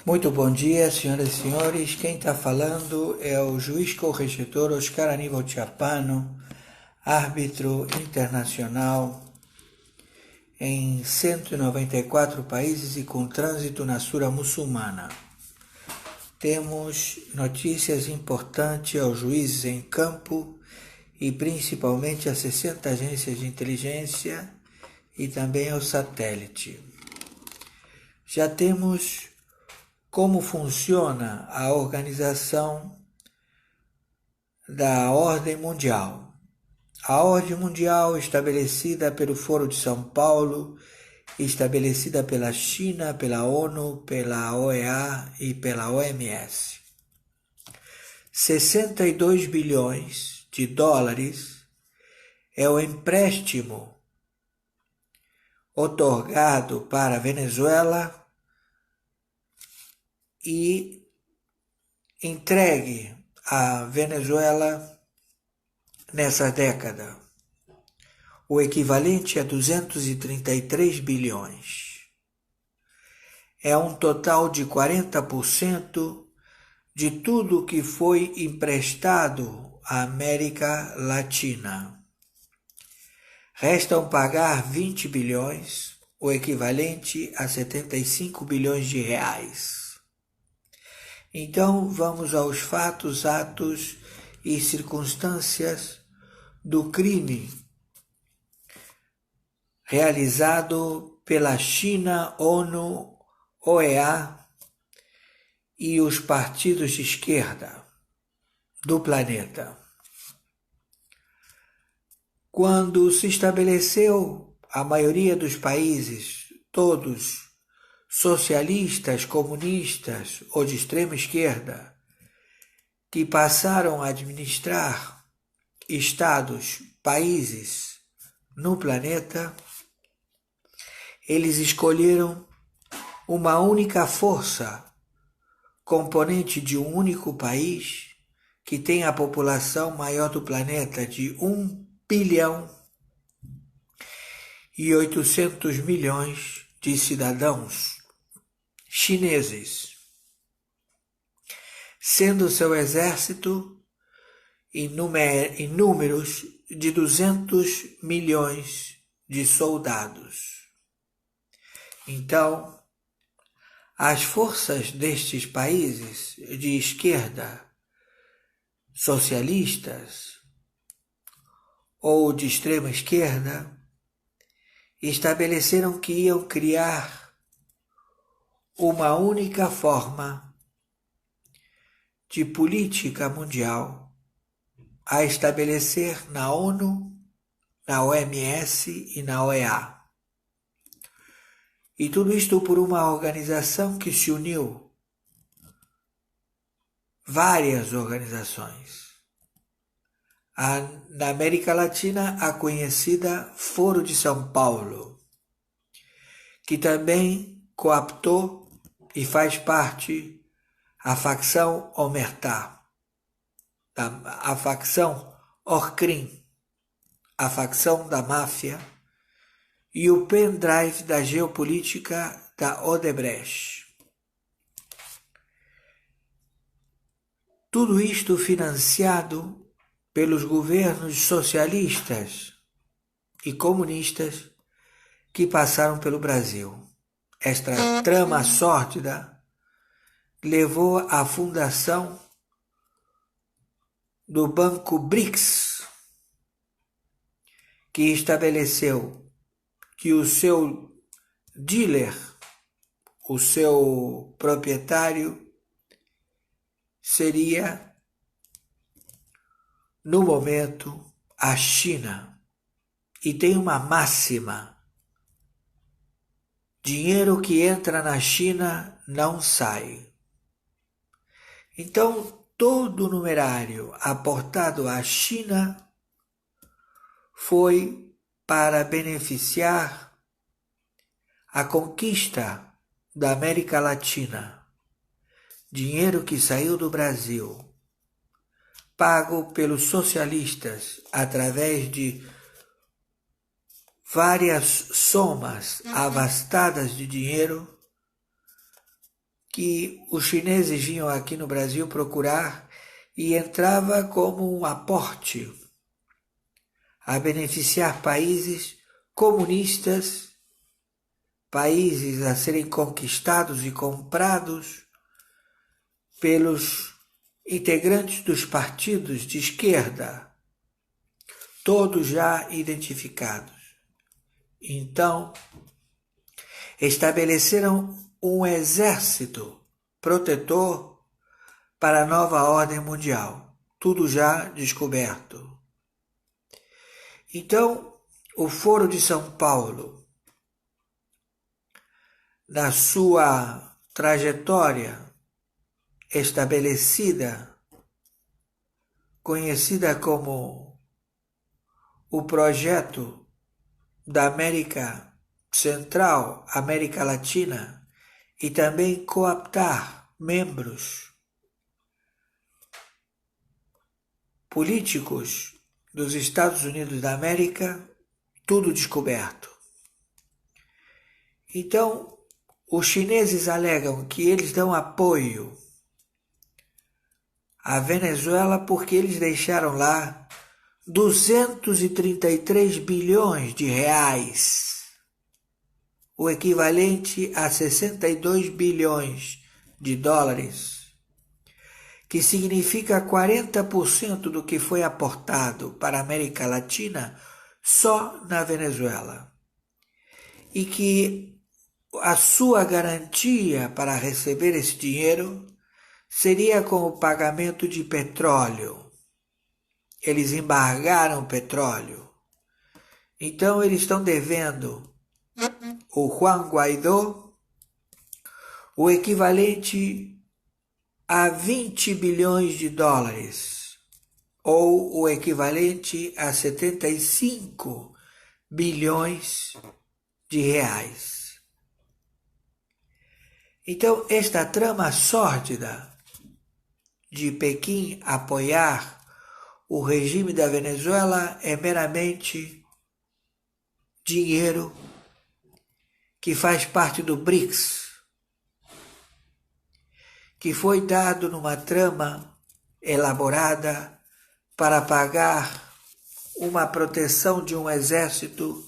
Muito bom dia, senhoras e senhores. Quem está falando é o juiz corregedor Oscar Aníbal Chiapano, árbitro internacional em 194 países e com trânsito na Sura muçulmana. Temos notícias importantes aos juízes em campo e principalmente a 60 agências de inteligência e também ao satélite. Já temos como funciona a organização da Ordem Mundial. A Ordem Mundial, estabelecida pelo Foro de São Paulo, estabelecida pela China, pela ONU, pela OEA e pela OMS. 62 bilhões de dólares é o empréstimo otorgado para a Venezuela e entregue à Venezuela nessa década, o equivalente a 233 bilhões. É um total de 40% de tudo que foi emprestado à América Latina. Restam pagar 20 bilhões, o equivalente a 75 bilhões de reais. Então, vamos aos fatos, atos e circunstâncias do crime realizado pela China, ONU, OEA e os partidos de esquerda do planeta. Quando se estabeleceu a maioria dos países, todos socialistas, comunistas ou de extrema esquerda, que passaram a administrar estados, países no planeta, eles escolheram uma única força, componente de um único país, que tem a população maior do planeta de 1 bilhão e 800 milhões de cidadãos chineses, sendo seu exército em números de 200 milhões de soldados. Então, as forças destes países de esquerda, socialistas ou de extrema esquerda, estabeleceram que iam criar uma única forma de política mundial a estabelecer na ONU, na OMS e na OEA. E tudo isto por uma organização que se uniu, várias organizações. Na América Latina, a conhecida Foro de São Paulo, que também coaptou e faz parte a facção Omertá, a facção Orcrim, a facção da máfia e o pendrive da geopolítica da Odebrecht. Tudo isto financiado pelos governos socialistas e comunistas que passaram pelo Brasil. Esta trama sórdida levou à fundação do Banco BRICS, que estabeleceu que o seu dealer, o seu proprietário, seria, no momento, a China. E tem uma máxima: dinheiro que entra na China não sai. Então, todo o numerário aportado à China foi para beneficiar a conquista da América Latina. Dinheiro que saiu do Brasil, pago pelos socialistas através de várias somas avastadas de dinheiro, que os chineses vinham aqui no Brasil procurar e entrava como um aporte a beneficiar países comunistas, países a serem conquistados e comprados pelos integrantes dos partidos de esquerda, todos já identificados. Então, estabeleceram um exército protetor para a nova ordem mundial, tudo já descoberto. Então, o Foro de São Paulo, na sua trajetória estabelecida, conhecida como o projeto da América Central, América Latina, e também cooptar membros políticos dos Estados Unidos da América, tudo descoberto. Então, os chineses alegam que eles dão apoio à Venezuela porque eles deixaram lá 233 bilhões de reais, o equivalente a 62 bilhões de dólares, que significa 40% do que foi aportado para a América Latina só na Venezuela. E que a sua garantia para receber esse dinheiro seria com o pagamento de petróleo. Eles embargaram petróleo. Então eles estão devendo o Juan Guaidó o equivalente a 20 bilhões de dólares, ou o equivalente a 75 bilhões de reais. Então, esta trama sórdida de Pequim apoiar o regime da Venezuela é meramente dinheiro que faz parte do BRICS, que foi dado numa trama elaborada para pagar uma proteção de um exército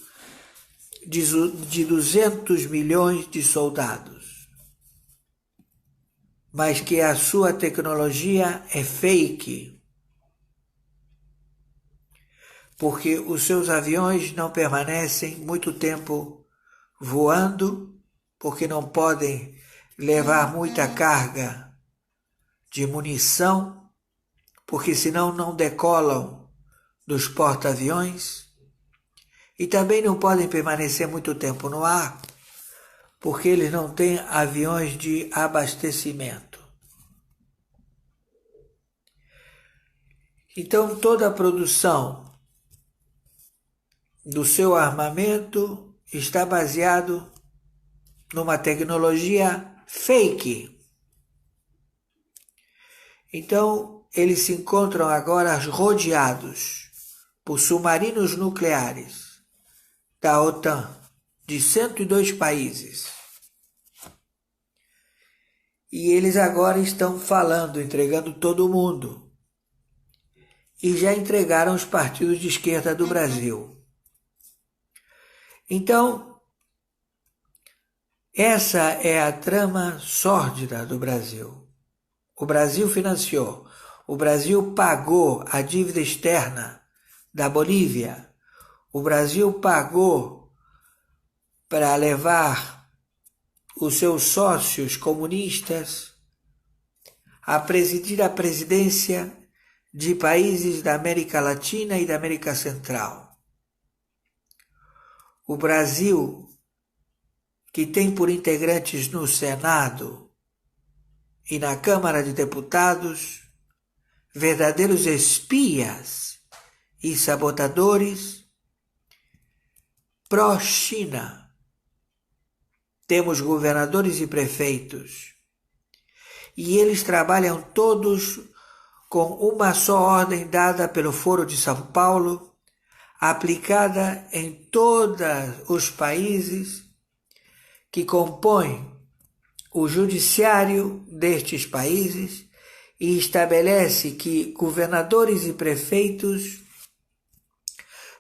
de 200 milhões de soldados, mas que a sua tecnologia é fake, porque os seus aviões não permanecem muito tempo voando, porque não podem levar muita carga de munição, porque senão não decolam dos porta-aviões, e também não podem permanecer muito tempo no ar, porque eles não têm aviões de abastecimento. Então toda a produção do seu armamento está baseado numa tecnologia fake. Então, eles se encontram agora rodeados por submarinos nucleares da OTAN, de 102 países. E eles agora estão falando, entregando todo mundo. E já entregaram os partidos de esquerda do Brasil. Então, essa é a trama sórdida do Brasil. O Brasil financiou, o Brasil pagou a dívida externa da Bolívia, o Brasil pagou para levar os seus sócios comunistas a presidir a presidência de países da América Latina e da América Central. O Brasil, que tem por integrantes no Senado e na Câmara de Deputados verdadeiros espias e sabotadores pró-China. Temos governadores e prefeitos, e eles trabalham todos com uma só ordem dada pelo Foro de São Paulo, aplicada em todos os países que compõem o judiciário destes países e estabelece que governadores e prefeitos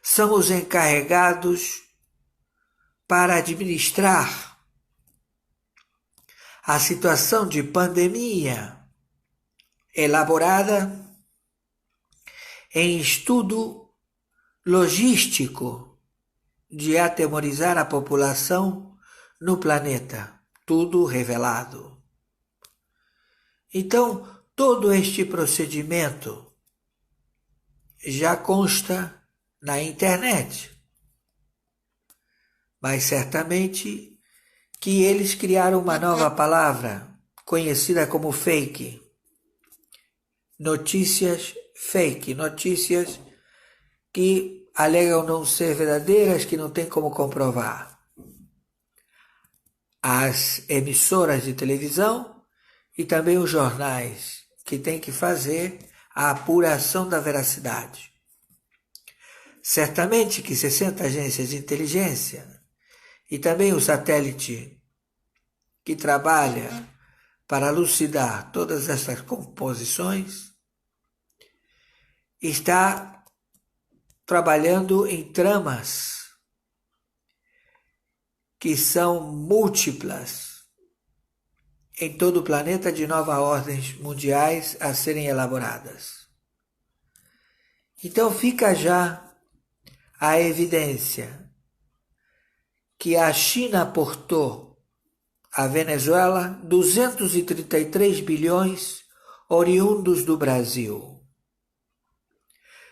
são os encarregados para administrar a situação de pandemia elaborada em estudo logístico de atemorizar a população no planeta, tudo revelado. Então, todo este procedimento já consta na internet, mas certamente que eles criaram uma nova palavra, conhecida como fake. Notícias fake, notícias que alegam não ser verdadeiras, que não tem como comprovar. As emissoras de televisão e também os jornais, que têm que fazer a apuração da veracidade. Certamente que 60 agências de inteligência e também o satélite que trabalha para elucidar todas essas composições está trabalhando em tramas que são múltiplas em todo o planeta, de novas ordens mundiais a serem elaboradas. Então fica já a evidência que a China aportou à Venezuela 233 bilhões oriundos do Brasil,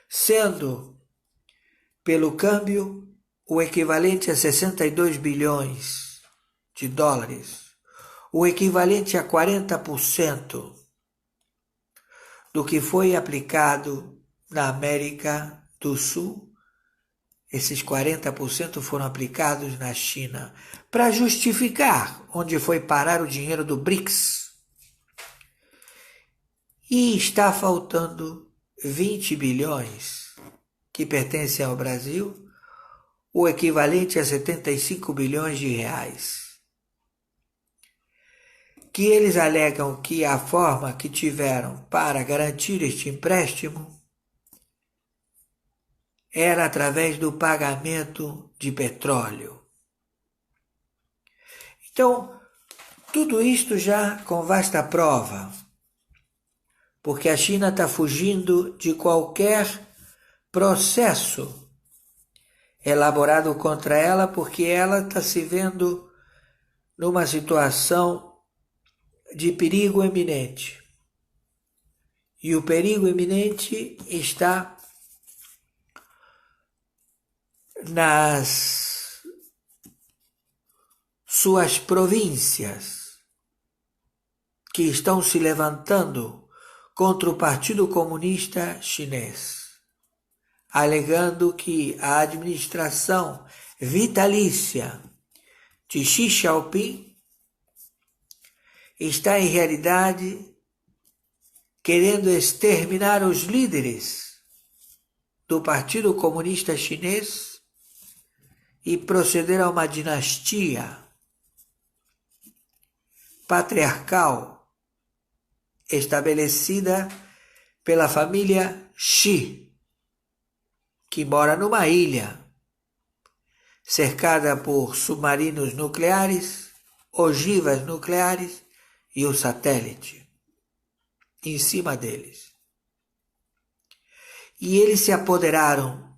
sendo, pelo câmbio, o equivalente a 62 bilhões de dólares, o equivalente a 40% do que foi aplicado na América do Sul. Esses 40% foram aplicados na China para justificar onde foi parar o dinheiro do BRICS. E está faltando 20 bilhões que pertencem ao Brasil, o equivalente a 75 bilhões de reais. Que eles alegam que a forma que tiveram para garantir este empréstimo era através do pagamento de petróleo. Então, tudo isto já com vasta prova, porque a China está fugindo de qualquer processo elaborado contra ela, porque ela está se vendo numa situação de perigo iminente. E o perigo iminente está nas suas províncias, que estão se levantando contra o Partido Comunista Chinês, alegando que a administração vitalícia de Xi Jinping está, em realidade, querendo exterminar os líderes do Partido Comunista Chinês e proceder a uma dinastia patriarcal estabelecida pela família Xi, que mora numa ilha cercada por submarinos nucleares, ogivas nucleares e o satélite em cima deles. E eles se apoderaram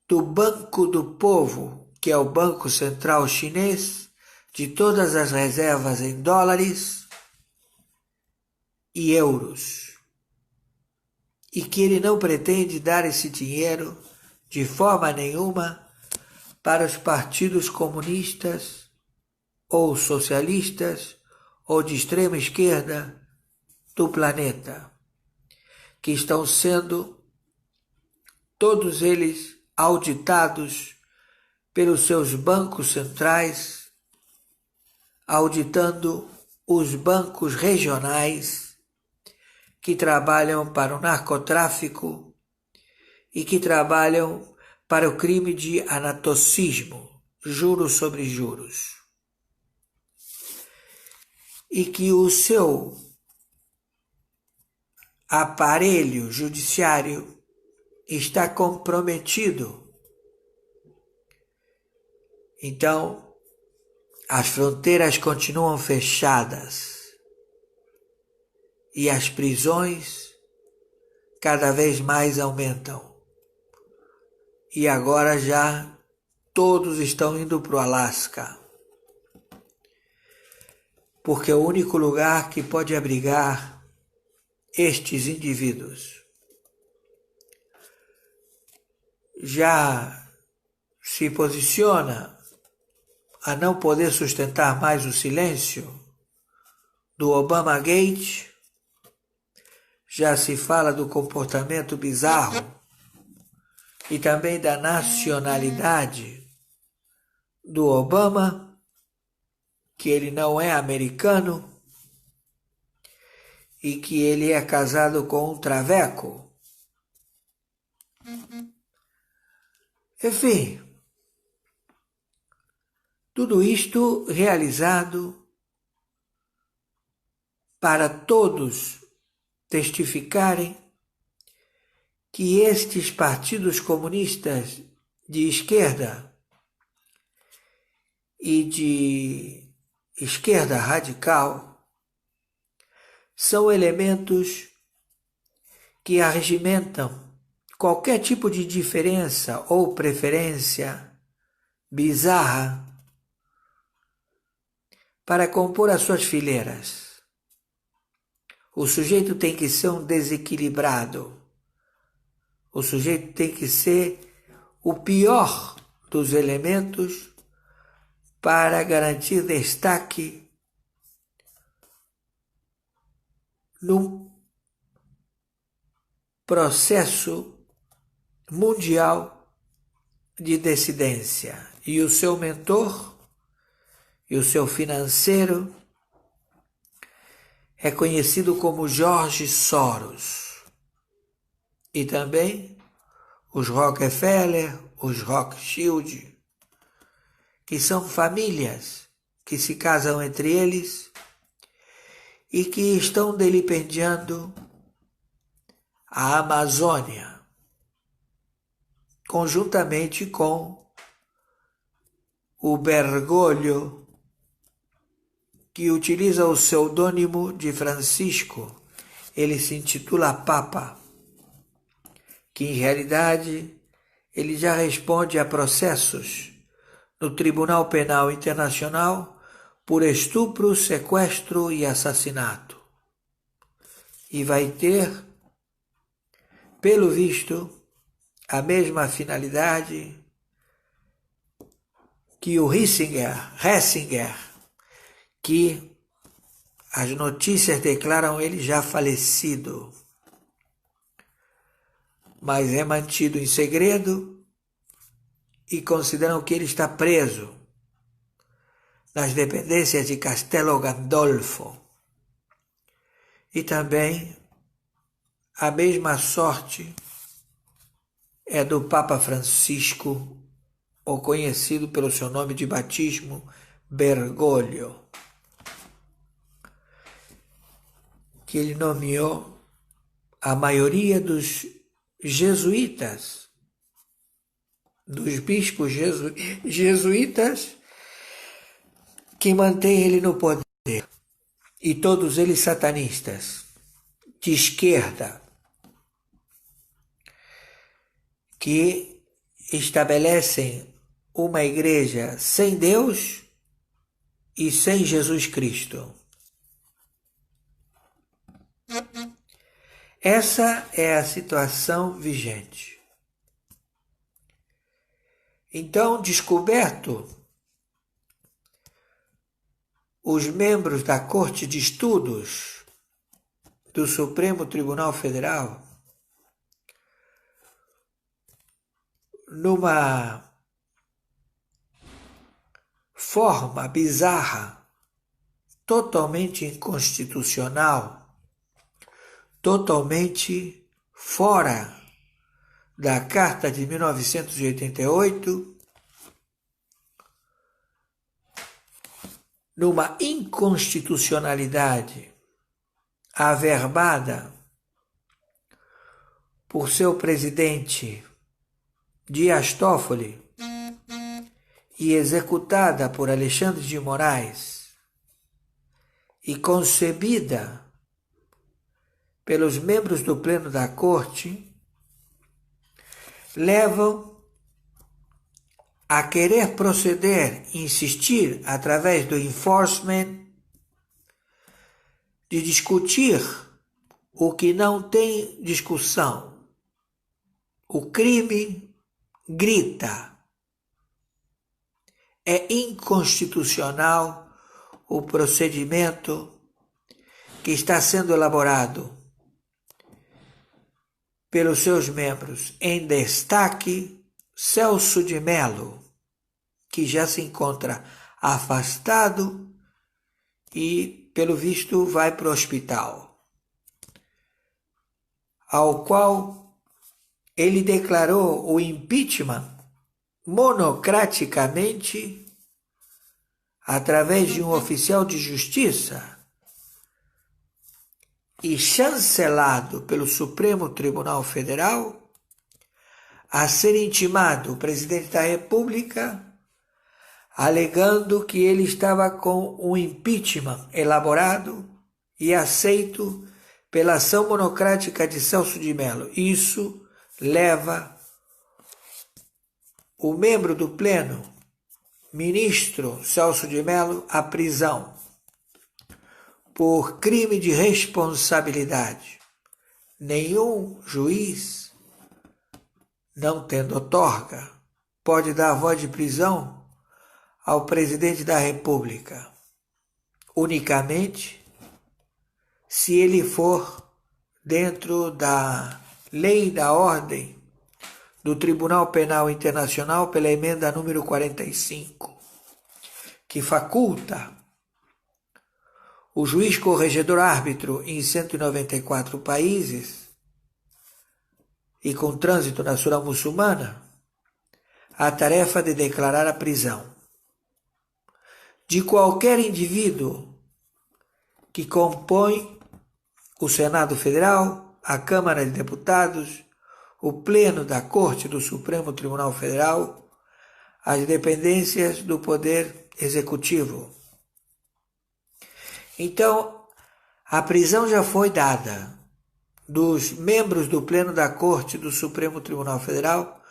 do Banco do Povo, que é o Banco Central Chinês, de todas as reservas em dólares e euros, e que ele não pretende dar esse dinheiro de forma nenhuma para os partidos comunistas ou socialistas ou de extrema esquerda do planeta, que estão sendo todos eles auditados pelos seus bancos centrais, auditando os bancos regionais que trabalham para o narcotráfico e que trabalham para o crime de anatocismo, juros sobre juros. e que o seu aparelho judiciário está comprometido. Então, as fronteiras continuam fechadas e as prisões cada vez mais aumentam. E agora já todos estão indo para o Alasca, porque é o único lugar que pode abrigar estes indivíduos. Já se posiciona a não poder sustentar mais o silêncio do Obama Gate, já se fala do comportamento bizarro e também da nacionalidade do Obama, que ele não é americano e que ele é casado com um traveco. Enfim, tudo isto realizado para todos testificarem que estes partidos comunistas de esquerda e de esquerda radical são elementos que arregimentam qualquer tipo de diferença ou preferência bizarra para compor as suas fileiras. O sujeito tem que ser um desequilibrado. O sujeito tem que ser o pior dos elementos para garantir destaque num processo mundial de dissidência. E o seu mentor e o seu financeiro é conhecido como George Soros. E também os Rockefeller, os Rothschild, que são famílias que se casam entre eles e que estão delipendiando a Amazônia, conjuntamente com o Bergoglio, que utiliza o pseudônimo de Francisco. Ele se intitula Papa, que em realidade ele já responde a processos no Tribunal Penal Internacional por estupro, sequestro e assassinato. E vai ter, pelo visto, a mesma finalidade que o Hessinger, que as notícias declaram ele já falecido, mas é mantido em segredo e consideram que ele está preso nas dependências de Castelo Gandolfo. E também a mesma sorte é do Papa Francisco, ou conhecido pelo seu nome de batismo, Bergoglio, que ele nomeou a maioria dos jesuítas, dos bispos jesuítas que mantém ele no poder, e todos eles satanistas, de esquerda, que estabelecem uma igreja sem Deus e sem Jesus Cristo. Essa é a situação vigente. Então, descoberto, os membros da Corte de Estudos do Supremo Tribunal Federal, numa forma bizarra, totalmente inconstitucional, totalmente fora da Carta de 1988, numa inconstitucionalidade averbada por seu presidente Dias Toffoli e executada por Alexandre de Moraes e concebida pelos membros do Pleno da Corte, levam a querer proceder, insistir através do enforcement, de discutir o que não tem discussão. O crime grita. É inconstitucional o procedimento que está sendo elaborado pelos seus membros, em destaque Celso de Mello, que já se encontra afastado e, pelo visto, vai para o hospital, ao qual ele declarou o impeachment monocraticamente através de um oficial de justiça e chancelado pelo Supremo Tribunal Federal, a ser intimado o presidente da República, alegando que ele estava com um impeachment elaborado e aceito pela ação monocrática de Celso de Mello. Isso leva o membro do Pleno, ministro Celso de Mello, à prisão por crime de responsabilidade. Nenhum juiz, não tendo outorga, pode dar voz de prisão ao presidente da República, unicamente se ele for dentro da lei da ordem do Tribunal Penal Internacional pela emenda número 45, que faculta o juiz corregedor árbitro em 194 países e com trânsito na Sura Muçulmana a tarefa de declarar a prisão de qualquer indivíduo que compõe o Senado Federal, a Câmara de Deputados, o Pleno da Corte do Supremo Tribunal Federal, as dependências do Poder Executivo. Então, a prisão já foi dada dos membros do Pleno da Corte do Supremo Tribunal Federal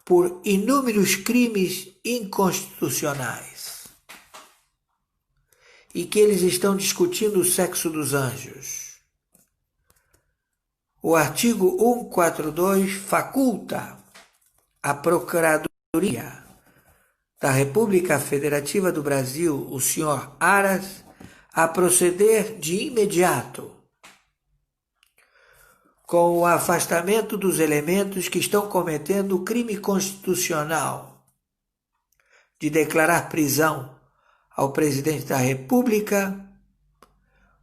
por inúmeros crimes inconstitucionais e que eles estão discutindo o sexo dos anjos. O artigo 142 faculta a Procuradoria da República Federativa do Brasil, o senhor Aras, a proceder de imediato com o afastamento dos elementos que estão cometendo o crime constitucional de declarar prisão ao presidente da República.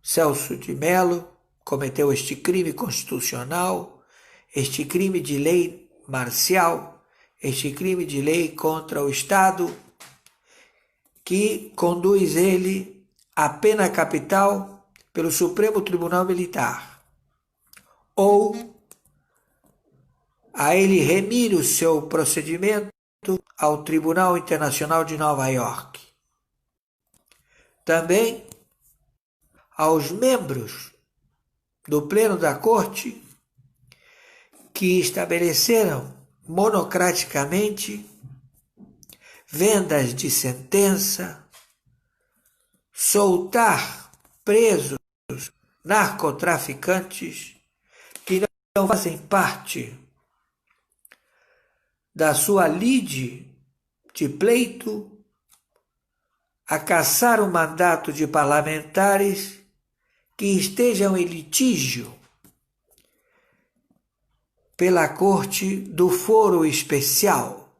Celso de Mello cometeu este crime constitucional, este crime de lei marcial, este crime de lei contra o Estado, que conduz ele à pena capital pelo Supremo Tribunal Militar, ou a ele remir o seu procedimento ao Tribunal Internacional de Nova York. Também aos membros do Pleno da Corte que estabeleceram monocraticamente vendas de sentença, soltar presos narcotraficantes que não fazem parte da sua lide de pleito, a cassar o mandato de parlamentares que estejam em litígio pela Corte do Foro Especial,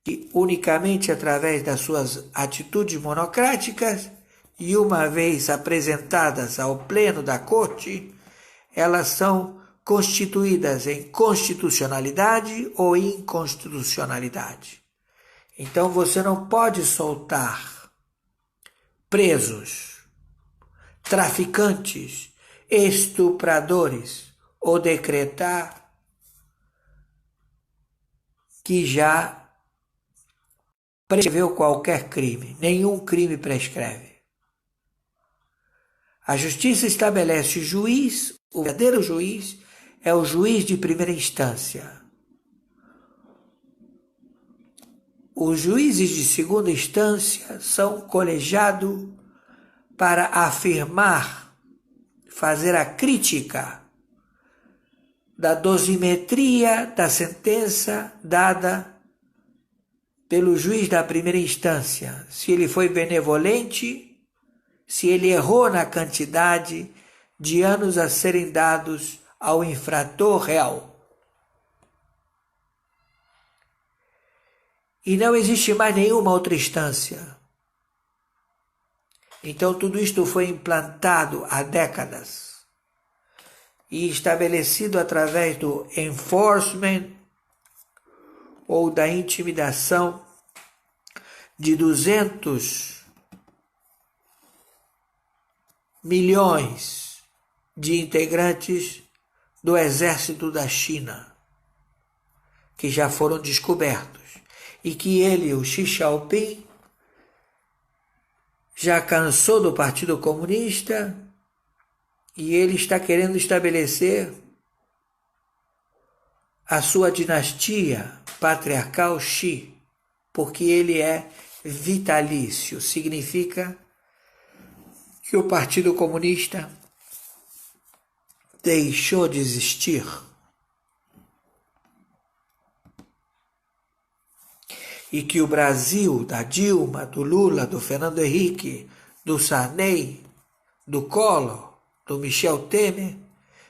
que unicamente através das suas atitudes monocráticas e uma vez apresentadas ao Pleno da Corte, elas são constituídas em constitucionalidade ou inconstitucionalidade. Então você não pode soltar presos, traficantes, estupradores ou decretar que já prescreveu qualquer crime. Nenhum crime prescreve. A justiça estabelece juiz, o verdadeiro juiz é o juiz de primeira instância. Os juízes de segunda instância são colegiados para afirmar, fazer a crítica da dosimetria da sentença dada pelo juiz da primeira instância, se ele foi benevolente, se ele errou na quantidade de anos a serem dados ao infrator réu. E não existe mais nenhuma outra instância. Então tudo isto foi implantado há décadas e estabelecido através do enforcement ou da intimidação de 200 milhões de integrantes do exército da China, que já foram descobertos, e que ele, o Xi Jinping, já cansou do Partido Comunista e ele está querendo estabelecer a sua dinastia patriarcal Xi, porque ele é vitalício, significa que o Partido Comunista deixou de existir. E que o Brasil, da Dilma, do Lula, do Fernando Henrique, do Sarney, do Collor, do Michel Temer,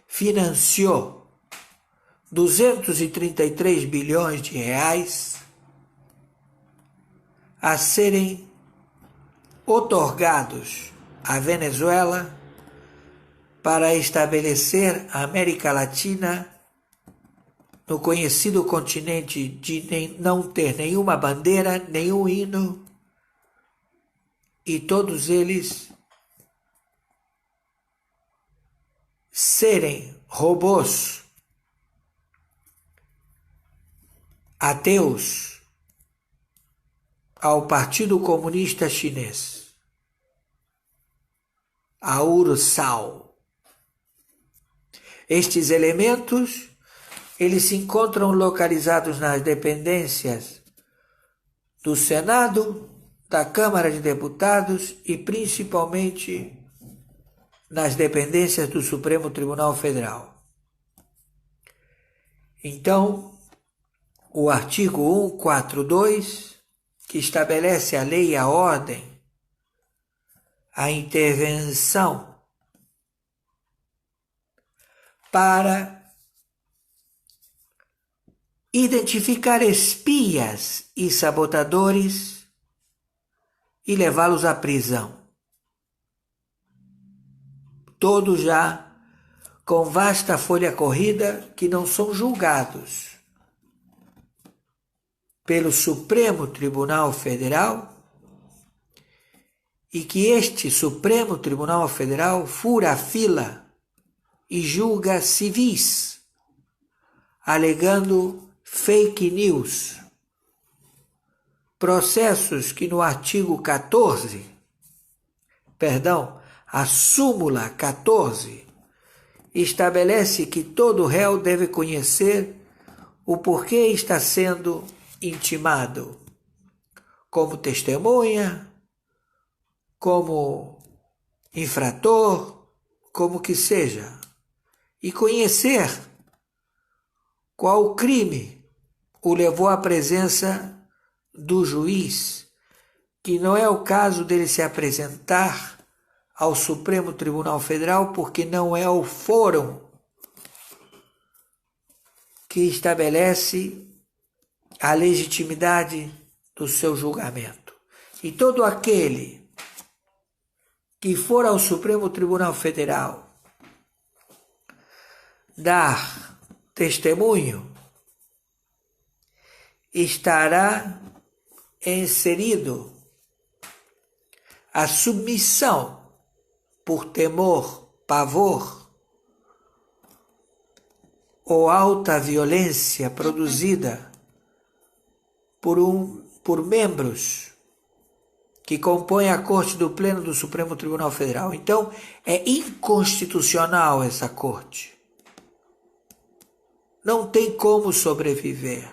financiou 233 bilhões de reais a serem outorgados à Venezuela para estabelecer a América Latina no conhecido continente de não ter nenhuma bandeira, nenhum hino, e todos eles serem robôs, ateus, ao Partido Comunista Chinês, a URSAL. Estes elementos eles se encontram localizados nas dependências do Senado, da Câmara de Deputados e principalmente nas dependências do Supremo Tribunal Federal. Então, o artigo 142, que estabelece a lei e a ordem, a intervenção para identificar espias e sabotadores e levá-los à prisão. Todos já com vasta folha corrida que não são julgados pelo Supremo Tribunal Federal e que este Supremo Tribunal Federal fura a fila e julga civis, alegando fake news, processos que no artigo 14, a súmula 14, estabelece que todo réu deve conhecer o porquê está sendo intimado, como testemunha, como infrator, como que seja, e conhecer qual crime o levou à presença do juiz, que não é o caso dele se apresentar ao Supremo Tribunal Federal, porque não é o fórum que estabelece a legitimidade do seu julgamento. E todo aquele que for ao Supremo Tribunal Federal dar testemunho estará inserido a submissão por temor, pavor ou alta violência produzida por membros que compõem a Corte do Pleno do Supremo Tribunal Federal. Então, é inconstitucional essa Corte. Não tem como sobreviver.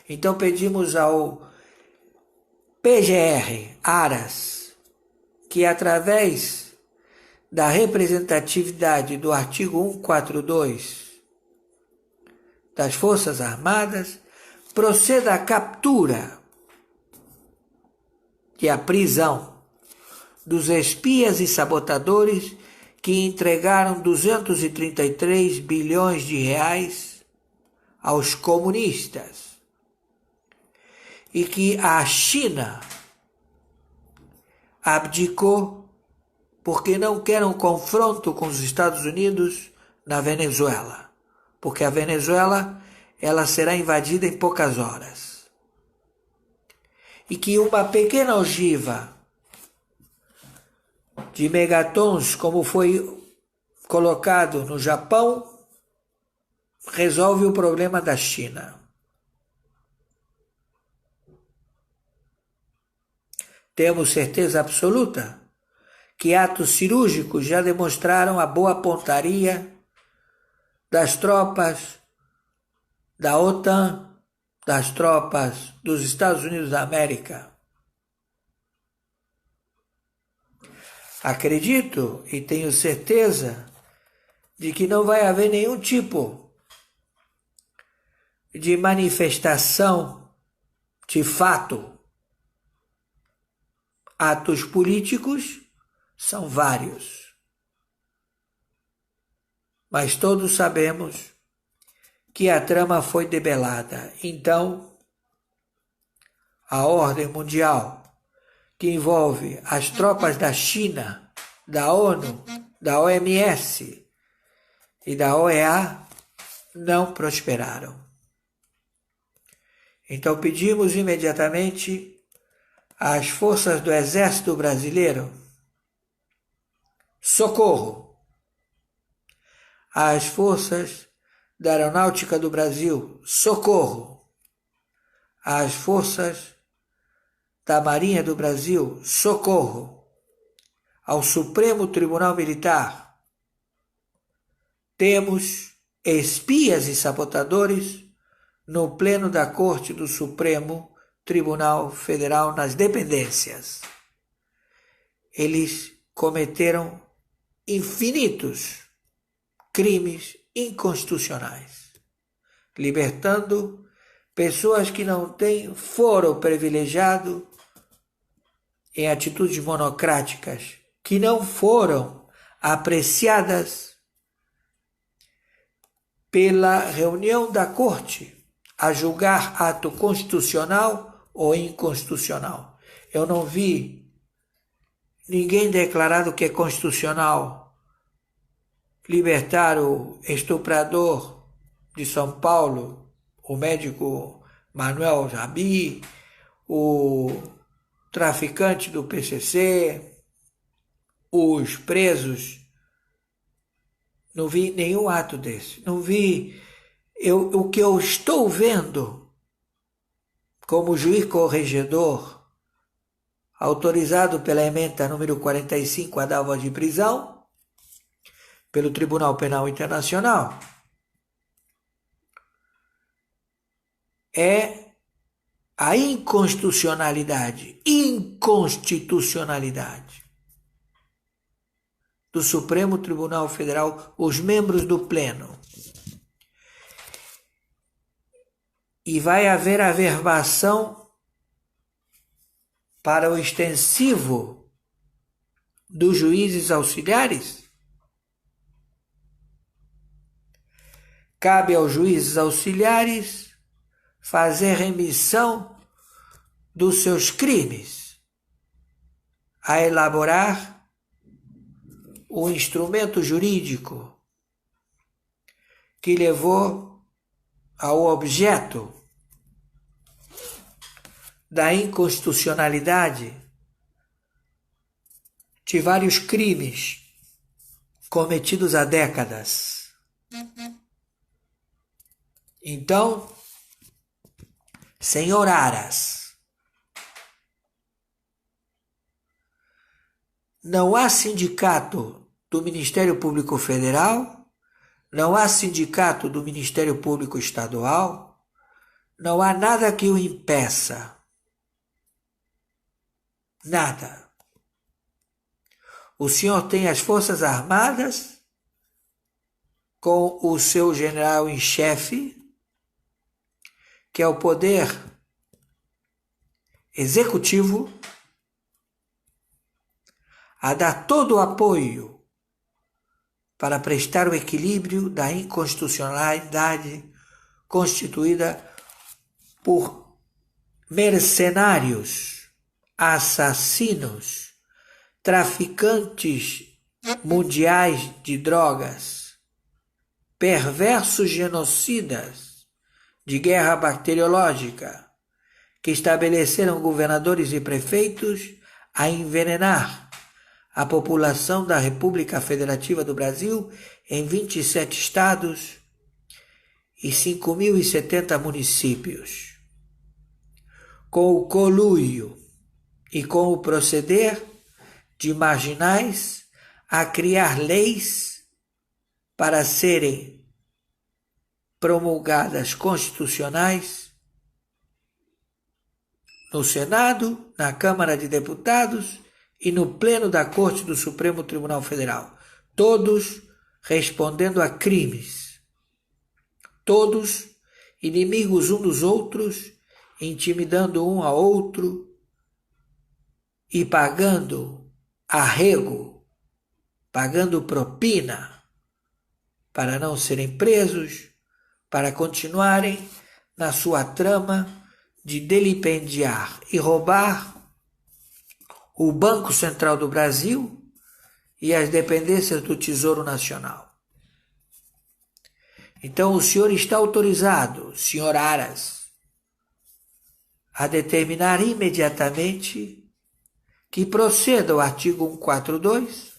Então, pedimos ao PGR, Aras, que através da representatividade do artigo 142 das Forças Armadas, proceda à captura e à prisão dos espias e sabotadores que entregaram 233 bilhões de reais aos comunistas e que a China abdicou porque não quer um confronto com os Estados Unidos na Venezuela, porque a Venezuela ela será invadida em poucas horas. E que uma pequena ogiva de megatons, como foi colocado no Japão, resolve o problema da China. Temos certeza absoluta que atos cirúrgicos já demonstraram a boa pontaria das tropas da OTAN, das tropas dos Estados Unidos da América. Acredito e tenho certeza de que não vai haver nenhum tipo de manifestação de fato. Atos políticos são vários, mas todos sabemos que a trama foi debelada. Então, a ordem mundial, que envolve as tropas da China, da ONU, da OMS e da OEA, não prosperaram. Então pedimos imediatamente às forças do Exército Brasileiro socorro, às forças da Aeronáutica do Brasil socorro, às forças da Marinha do Brasil socorro, ao Supremo Tribunal Militar. Temos espias e sabotadores no pleno da Corte do Supremo Tribunal Federal nas dependências. Eles cometeram infinitos crimes inconstitucionais, libertando pessoas que não têm foro privilegiado em atitudes monocráticas, que não foram apreciadas pela reunião da Corte a julgar ato constitucional ou inconstitucional. Eu não vi ninguém declarado que é constitucional libertar o estuprador de São Paulo, o médico Manuel Jabi, o traficante do PCC, os presos. Não vi nenhum ato desse. Não vi. O que eu estou vendo como juiz corregedor, autorizado pela ementa número 45 a dar voz de prisão, pelo Tribunal Penal Internacional, é a inconstitucionalidade do Supremo Tribunal Federal, os membros do Pleno. E vai haver averbação para o extensivo dos juízes auxiliares? Cabe aos juízes auxiliares fazer remissão dos seus crimes, a elaborar o instrumento jurídico que levou ao objeto da inconstitucionalidade de vários crimes cometidos há décadas. Então, senhor Aras, não há sindicato do Ministério Público Federal, não há sindicato do Ministério Público Estadual, não há nada que o impeça. Nada. O senhor tem as Forças Armadas com o seu general em chefe, que é o poder executivo, a dar todo o apoio para prestar o equilíbrio da inconstitucionalidade constituída por mercenários, assassinos, traficantes mundiais de drogas, perversos genocidas de guerra bacteriológica, que estabeleceram governadores e prefeitos a envenenar a população da República Federativa do Brasil em 27 estados e 5.070 municípios, com o conluio e com o proceder de marginais a criar leis para serem promulgadas constitucionais no Senado, na Câmara de Deputados e no Pleno da Corte do Supremo Tribunal Federal, todos respondendo a crimes, todos inimigos uns dos outros, intimidando um ao outro e pagando arrego, pagando propina para não serem presos, para continuarem na sua trama de delipendiar e roubar o Banco Central do Brasil e as dependências do Tesouro Nacional. Então o senhor está autorizado, senhor Aras, a determinar imediatamente que proceda o artigo 142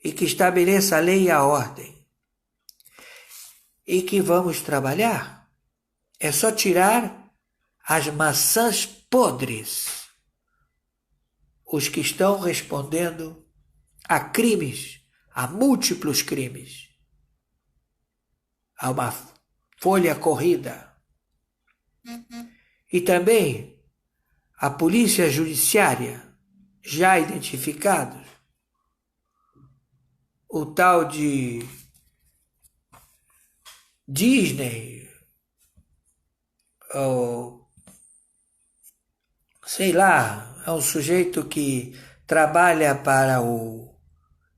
e que estabeleça a lei e a ordem. E que vamos trabalhar. É só tirar as maçãs podres, os que estão respondendo a crimes, a múltiplos crimes, a uma folha corrida. E também a polícia judiciária, já identificados, o tal de Disney, ou sei lá, é um sujeito que trabalha para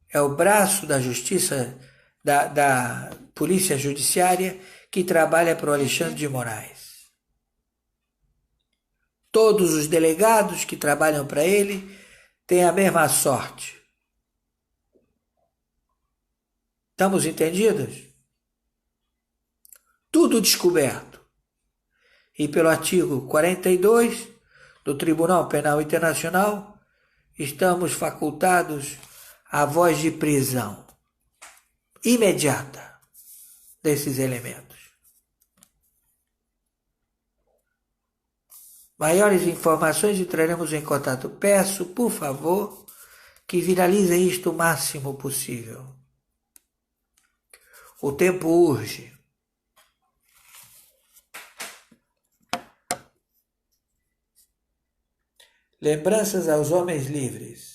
é o braço da justiça, da polícia judiciária, que trabalha para o Alexandre de Moraes. Todos os delegados que trabalham para ele têm a mesma sorte. Estamos entendidos? Tudo descoberto. E pelo artigo 42 do Tribunal Penal Internacional, estamos facultados à voz de prisão imediata desses elementos. Maiores informações entraremos em contato. Peço, por favor, que viralizem isto o máximo possível. O tempo urge. Lembranças aos homens livres.